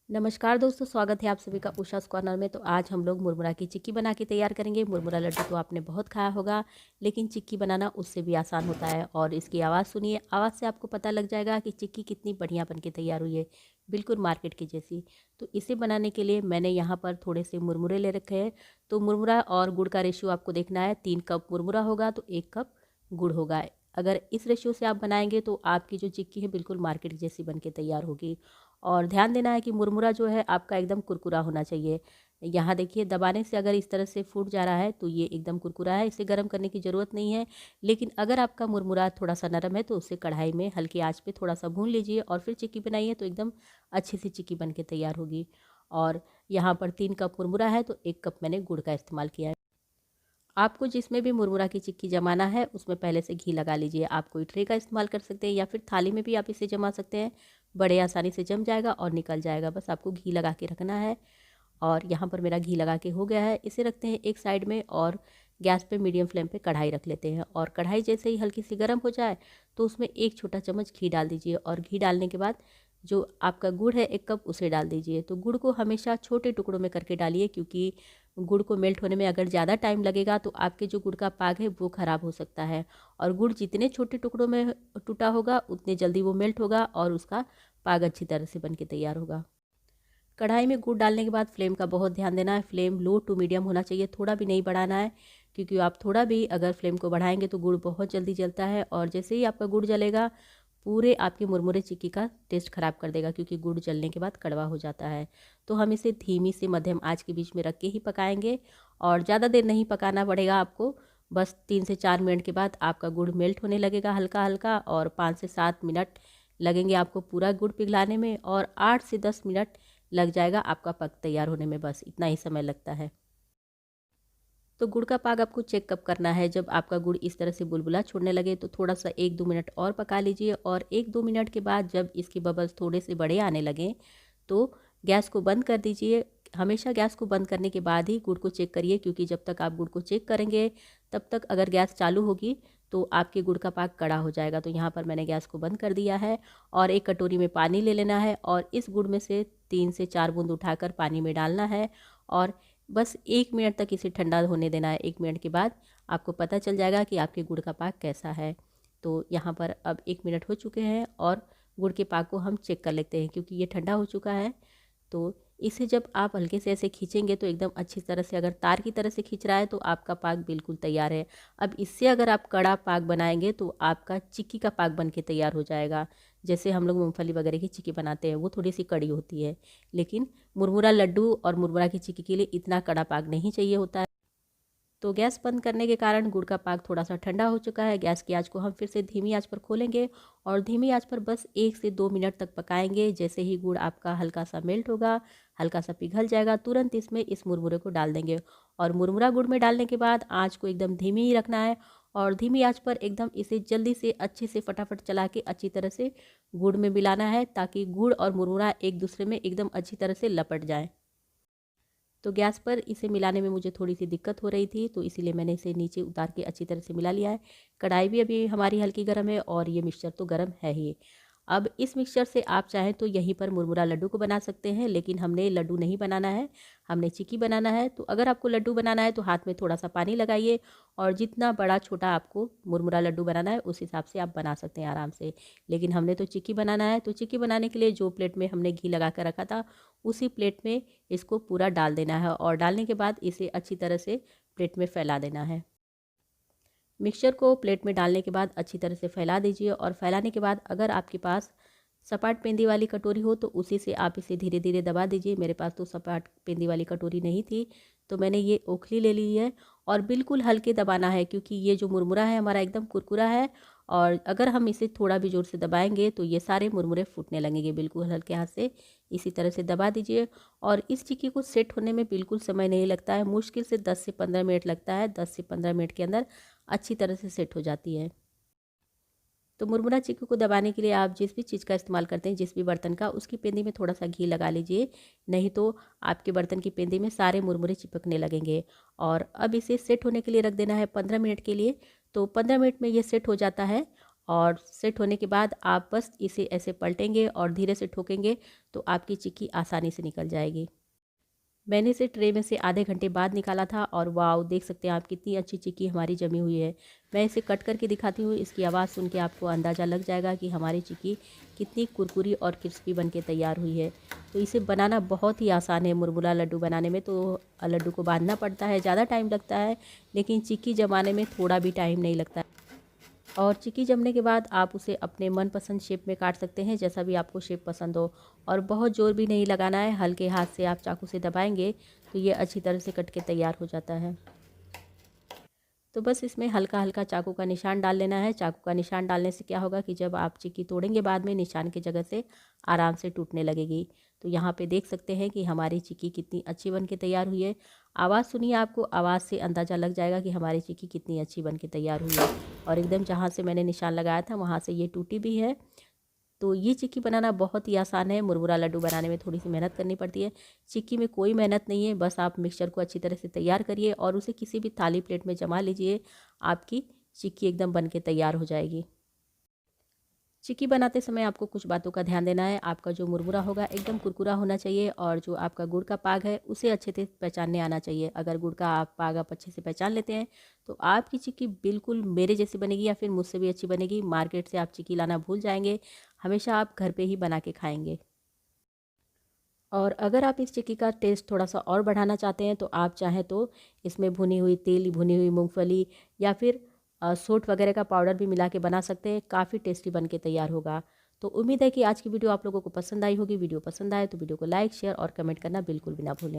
नमस्कार दोस्तों, स्वागत है आप सभी का उषा's कॉर्नर में। तो आज हम लोग मुरमुरा की चिक्की बना के तैयार करेंगे। मुरमुरा लड्डू तो आपने बहुत खाया होगा, लेकिन चिक्की बनाना उससे भी आसान होता है। और इसकी आवाज़ सुनिए, आवाज़ से आपको पता लग जाएगा कि चिक्की कितनी बढ़िया बन के तैयार हुई है, बिल्कुल मार्केट की जैसी। तो इसे बनाने के लिए मैंने यहाँ पर थोड़े से मुरमुरे ले रखे हैं। तो मुरमुरा और गुड़ का रेशियो आपको देखना है, 3 कप मुरमुरा होगा तो 1 कप गुड़ होगा। अगर इस रेशियो से आप बनाएंगे तो आपकी जो चिक्की है बिल्कुल मार्केट जैसी बन के तैयार होगी। और ध्यान देना है कि मुरमुरा जो है आपका एकदम कुरकुरा होना चाहिए। यहाँ देखिए, दबाने से अगर इस तरह से फूट जा रहा है तो ये एकदम कुरकुरा है, इसे गर्म करने की ज़रूरत नहीं है। लेकिन अगर आपका मुरमुरा थोड़ा सा नरम है तो उसे कढ़ाई में हल्की आंच पे थोड़ा सा भून लीजिए और फिर चिक्की बनाइए, तो एकदम अच्छी सी चिक्की बन के तैयार होगी। और यहाँ पर 3 कप मुरमुरा है तो 1 कप मैंने गुड़ का इस्तेमाल किया है। आपको जिसमें भी मुरमुरा की चिक्की जमाना है उसमें पहले से घी लगा लीजिए। आप कोई ट्रे का इस्तेमाल कर सकते हैं या फिर थाली में भी आप इसे जमा सकते हैं। बड़े आसानी से जम जाएगा और निकल जाएगा, बस आपको घी लगा के रखना है। और यहाँ पर मेरा घी लगा के हो गया है, इसे रखते हैं एक साइड में और गैस पे मीडियम फ्लेम पे कढ़ाई रख लेते हैं। और कढ़ाई जैसे ही हल्की सी गर्म हो जाए तो उसमें 1 छोटा चम्मच घी डाल दीजिए। और घी डालने के बाद जो आपका गुड़ है 1 कप उसे डाल दीजिए। तो गुड़ को हमेशा छोटे टुकड़ों में करके डालिए, क्योंकि गुड़ को मेल्ट होने में अगर ज़्यादा टाइम लगेगा तो आपके जो गुड़ का पाग है वो ख़राब हो सकता है। और गुड़ जितने छोटे टुकड़ों में टूटा होगा उतने जल्दी वो मेल्ट होगा और उसका पाग अच्छी तरह से बन के तैयार होगा। कढ़ाई में गुड़ डालने के बाद फ्लेम का बहुत ध्यान देना है। फ्लेम लो टू मीडियम होना चाहिए, थोड़ा भी नहीं बढ़ाना है, क्योंकि आप थोड़ा भी अगर फ्लेम को बढ़ाएंगे तो गुड़ बहुत जल्दी जलता है। और जैसे ही आपका गुड़ जलेगा पूरे आपके मुरमुरे चिक्की का टेस्ट ख़राब कर देगा, क्योंकि गुड़ जलने के बाद कड़वा हो जाता है। तो हम इसे धीमी से मध्यम आंच के बीच में रख के ही पकाएंगे और ज़्यादा देर नहीं पकाना पड़ेगा आपको। बस 3 से 4 मिनट के बाद आपका गुड़ मेल्ट होने लगेगा हल्का हल्का, और 5 से 7 मिनट लगेंगे आपको पूरा गुड़ पिघलाने में, और 8 से 10 मिनट लग जाएगा आपका पक तैयार होने में, बस इतना ही समय लगता है। तो गुड़ का पाग आपको चेक कब करना है, जब आपका गुड़ इस तरह से बुलबुला छोड़ने लगे तो थोड़ा सा 1-2 मिनट और पका लीजिए। और 1-2 मिनट के बाद जब इसके बबल्स थोड़े से बड़े आने लगें तो गैस को बंद कर दीजिए। हमेशा गैस को बंद करने के बाद ही गुड़ को चेक करिए, क्योंकि जब तक आप गुड़ को चेक करेंगे तब तक अगर गैस चालू होगी तो आपके गुड़ का पाग कड़ा हो जाएगा। तो यहाँ पर मैंने गैस को बंद कर दिया है और एक कटोरी में पानी ले लेना है और इस गुड़ में से 3 से 4 बूंद उठाकर पानी में डालना है और बस 1 मिनट तक इसे ठंडा होने देना है। 1 मिनट के बाद आपको पता चल जाएगा कि आपके गुड़ का पाक कैसा है। तो यहाँ पर अब 1 मिनट हो चुके हैं और गुड़ के पाक को हम चेक कर लेते हैं, क्योंकि ये ठंडा हो चुका है। तो इसे जब आप हल्के से ऐसे खींचेंगे तो एकदम अच्छी तरह से, अगर तार की तरह से खींच रहा है तो आपका पाक बिल्कुल तैयार है। अब इससे अगर आप कड़ा पाक बनाएंगे तो आपका चिक्की का पाक बन के तैयार हो जाएगा। जैसे हम लोग मूंगफली वगैरह की चिक्की बनाते हैं वो थोड़ी सी कड़ी होती है, लेकिन मुरमुरा लड्डू और मुरमुरा की चिक्की के लिए इतना कड़ा पाक नहीं चाहिए होता है। तो गैस बंद करने के कारण गुड़ का पाक थोड़ा सा ठंडा हो चुका है। गैस की आंच को हम फिर से धीमी आंच पर खोलेंगे और धीमी आंच पर बस 1 से 2 मिनट तक पकाएंगे। जैसे ही गुड़ आपका हल्का सा मेल्ट होगा, हल्का सा पिघल जाएगा, तुरंत इसमें इस मुरमुरे को डाल देंगे। और मुरमुरा गुड़ में डालने के बाद आंच को एकदम धीमी ही रखना है और धीमी आंच पर एकदम इसे जल्दी से अच्छे से फटाफट चला के अच्छी तरह से गुड़ में मिलाना है, ताकि गुड़ और मुरमुरा एक दूसरे में एकदम अच्छी तरह से लपट जाए। तो गैस पर इसे मिलाने में मुझे थोड़ी सी दिक्कत हो रही थी, तो इसीलिए मैंने इसे नीचे उतार के अच्छी तरह से मिला लिया है। कढ़ाई भी अभी हमारी हल्की गर्म है और ये मिक्सचर तो गर्म है ही। अब इस मिक्सचर से आप चाहें तो यहीं पर मुरमुरा लड्डू को बना सकते हैं, लेकिन हमने लड्डू नहीं बनाना है, हमने चिक्की बनाना है। तो अगर आपको लड्डू बनाना है तो हाथ में थोड़ा सा पानी लगाइए और जितना बड़ा छोटा आपको मुरमुरा लड्डू बनाना है उस हिसाब से आप बना सकते हैं आराम से। लेकिन हमने तो चिक्की बनाना है, तो चिक्की बनाने के लिए जो प्लेट में हमने घी लगा कर रखा था उसी प्लेट में इसको पूरा डाल देना है और डालने के बाद इसे अच्छी तरह से प्लेट में फैला देना है। मिक्सचर को प्लेट में डालने के बाद अच्छी तरह से फैला दीजिए और फैलाने के बाद अगर आपके पास सपाट पेंदी वाली कटोरी हो तो उसी से आप इसे धीरे धीरे दबा दीजिए। मेरे पास तो सपाट पेंदी वाली कटोरी नहीं थी, तो मैंने ये ओखली ले ली है और बिल्कुल हल्के दबाना है, क्योंकि ये जो मुरमुरा है हमारा एकदम कुरकुरा है और अगर हम इसे थोड़ा भी ज़ोर से दबाएंगे तो ये सारे मुरमुरे फूटने लगेंगे। बिल्कुल हल्के हाथ से इसी तरह से दबा दीजिए। और इस चिक्की को सेट होने में बिल्कुल समय नहीं लगता है, मुश्किल से 10 से 15 मिनट लगता है। 10 से 15 मिनट के अंदर अच्छी तरह से सेट हो जाती है। तो मुरमुरा चिक्की को दबाने के लिए आप जिस भी चीज़ का इस्तेमाल करते हैं, जिस भी बर्तन का, उसकी पेंदी में थोड़ा सा घी लगा लीजिए, नहीं तो आपके बर्तन की पेंदी में सारे मुरमुरे चिपकने लगेंगे। और अब इसे सेट होने के लिए रख देना है 15 मिनट के लिए। तो 15 मिनट में ये सेट हो जाता है और सेट होने के बाद आप बस इसे ऐसे पलटेंगे और धीरे से ठोकेंगे तो आपकी चिक्की आसानी से निकल जाएगी। मैंने इसे ट्रे में से आधे घंटे बाद निकाला था और वाव, देख सकते हैं आप कितनी अच्छी चिक्की हमारी जमी हुई है। मैं इसे कट करके दिखाती हूँ, इसकी आवाज़ सुन के आपको अंदाज़ा लग जाएगा कि हमारी चिक्की कितनी कुरकुरी और क्रिस्पी बन के तैयार हुई है। तो इसे बनाना बहुत ही आसान है। मुरमुरा लड्डू बनाने में तो लड्डू को बांधना पड़ता है, ज़्यादा टाइम लगता है, लेकिन चिक्की जमाने में थोड़ा भी टाइम नहीं लगता। और चिक्की जमने के बाद आप उसे अपने मनपसंद शेप में काट सकते हैं, जैसा भी आपको शेप पसंद हो। और बहुत ज़ोर भी नहीं लगाना है, हल्के हाथ से आप चाकू से दबाएंगे तो ये अच्छी तरह से कट के तैयार हो जाता है। तो बस इसमें हल्का हल्का चाकू का निशान डाल लेना है। चाकू का निशान डालने से क्या होगा कि जब आप चिक्की तोड़ेंगे बाद में, निशान की जगह से आराम से टूटने लगेगी। तो यहाँ पे देख सकते हैं कि हमारी चिक्की कितनी अच्छी बन के तैयार हुई है। आवाज़ सुनिए, आपको आवाज़ से अंदाज़ा लग जाएगा कि हमारी चिक्की कितनी अच्छी बन के तैयार हुई है। और एकदम जहाँ से मैंने निशान लगाया था वहाँ से ये टूटी भी है। तो ये चिक्की बनाना बहुत ही आसान है। मुरमुरा लड्डू बनाने में थोड़ी सी मेहनत करनी पड़ती है, चिक्की में कोई मेहनत नहीं है। बस आप मिक्सचर को अच्छी तरह से तैयार करिए और उसे किसी भी थाली प्लेट में जमा लीजिए, आपकी चिक्की एकदम बन के तैयार हो जाएगी। चिक्की बनाते समय आपको कुछ बातों का ध्यान देना है। आपका जो मुरमुरा होगा एकदम कुरकुरा होना चाहिए और जो आपका गुड़ का पाग है उसे अच्छे से पहचानने आना चाहिए। अगर गुड़ का आप पाग आप अच्छे से पहचान लेते हैं तो आपकी चिक्की बिल्कुल मेरे जैसी बनेगी या फिर मुझसे भी अच्छी बनेगी। मार्केट से आप चिक्की लाना भूल जाएंगे, हमेशा आप घर पे ही बना के खाएंगे। और अगर आप इस चिक्की का टेस्ट थोड़ा सा और बढ़ाना चाहते हैं तो आप चाहें तो इसमें भुनी हुई तिल, भुनी हुई मूंगफली या फिर सोंठ वगैरह का पाउडर भी मिला के बना सकते हैं। काफ़ी टेस्टी बन के तैयार होगा। तो उम्मीद है कि आज की वीडियो आप लोगों को पसंद आई होगी। वीडियो पसंद आए तो वीडियो को लाइक, शेयर और कमेंट करना बिल्कुल भी ना भूलें।